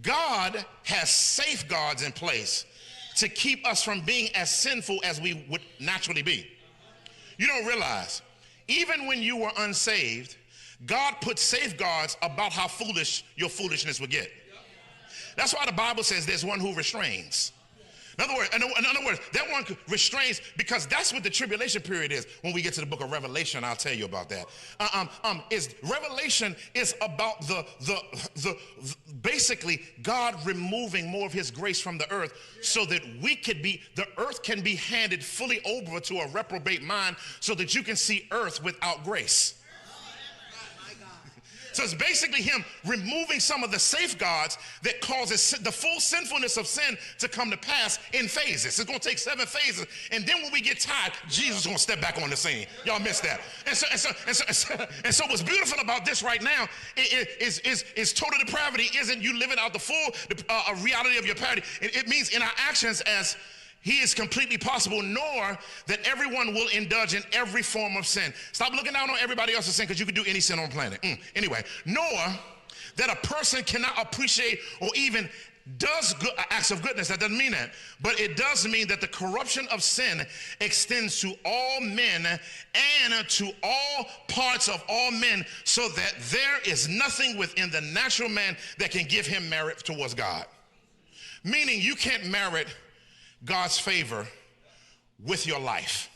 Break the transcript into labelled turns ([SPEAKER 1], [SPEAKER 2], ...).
[SPEAKER 1] God has safeguards in place to keep us from being as sinful as we would naturally be. You don't realize, even when you were unsaved, God put safeguards about how foolish your foolishness would get. That's why the Bible says there's one who restrains. In other words, that one restrains, because that's what the tribulation period is. When we get to the book of Revelation, I'll tell you about that. Revelation is about the basically God removing more of his grace from the earth, so that the earth can be handed fully over to a reprobate mind, so that you can see earth without grace. So it's basically him removing some of the safeguards that causes the full sinfulness of sin to come to pass in phases. It's going to take 7 phases. And then when we get tired, Jesus is going to step back on the scene. Y'all missed that. And so what's beautiful about this right now is total depravity isn't you living out the full reality of your parity. It means in our actions as he is completely possible, nor that everyone will indulge in every form of sin. Stop looking down on everybody else's sin, because you can do any sin on the planet. Anyway, nor that a person cannot appreciate or even does good acts of goodness. That doesn't mean that. But it does mean that the corruption of sin extends to all men and to all parts of all men, so that there is nothing within the natural man that can give him merit towards God. Meaning you can't merit God's favor with your life.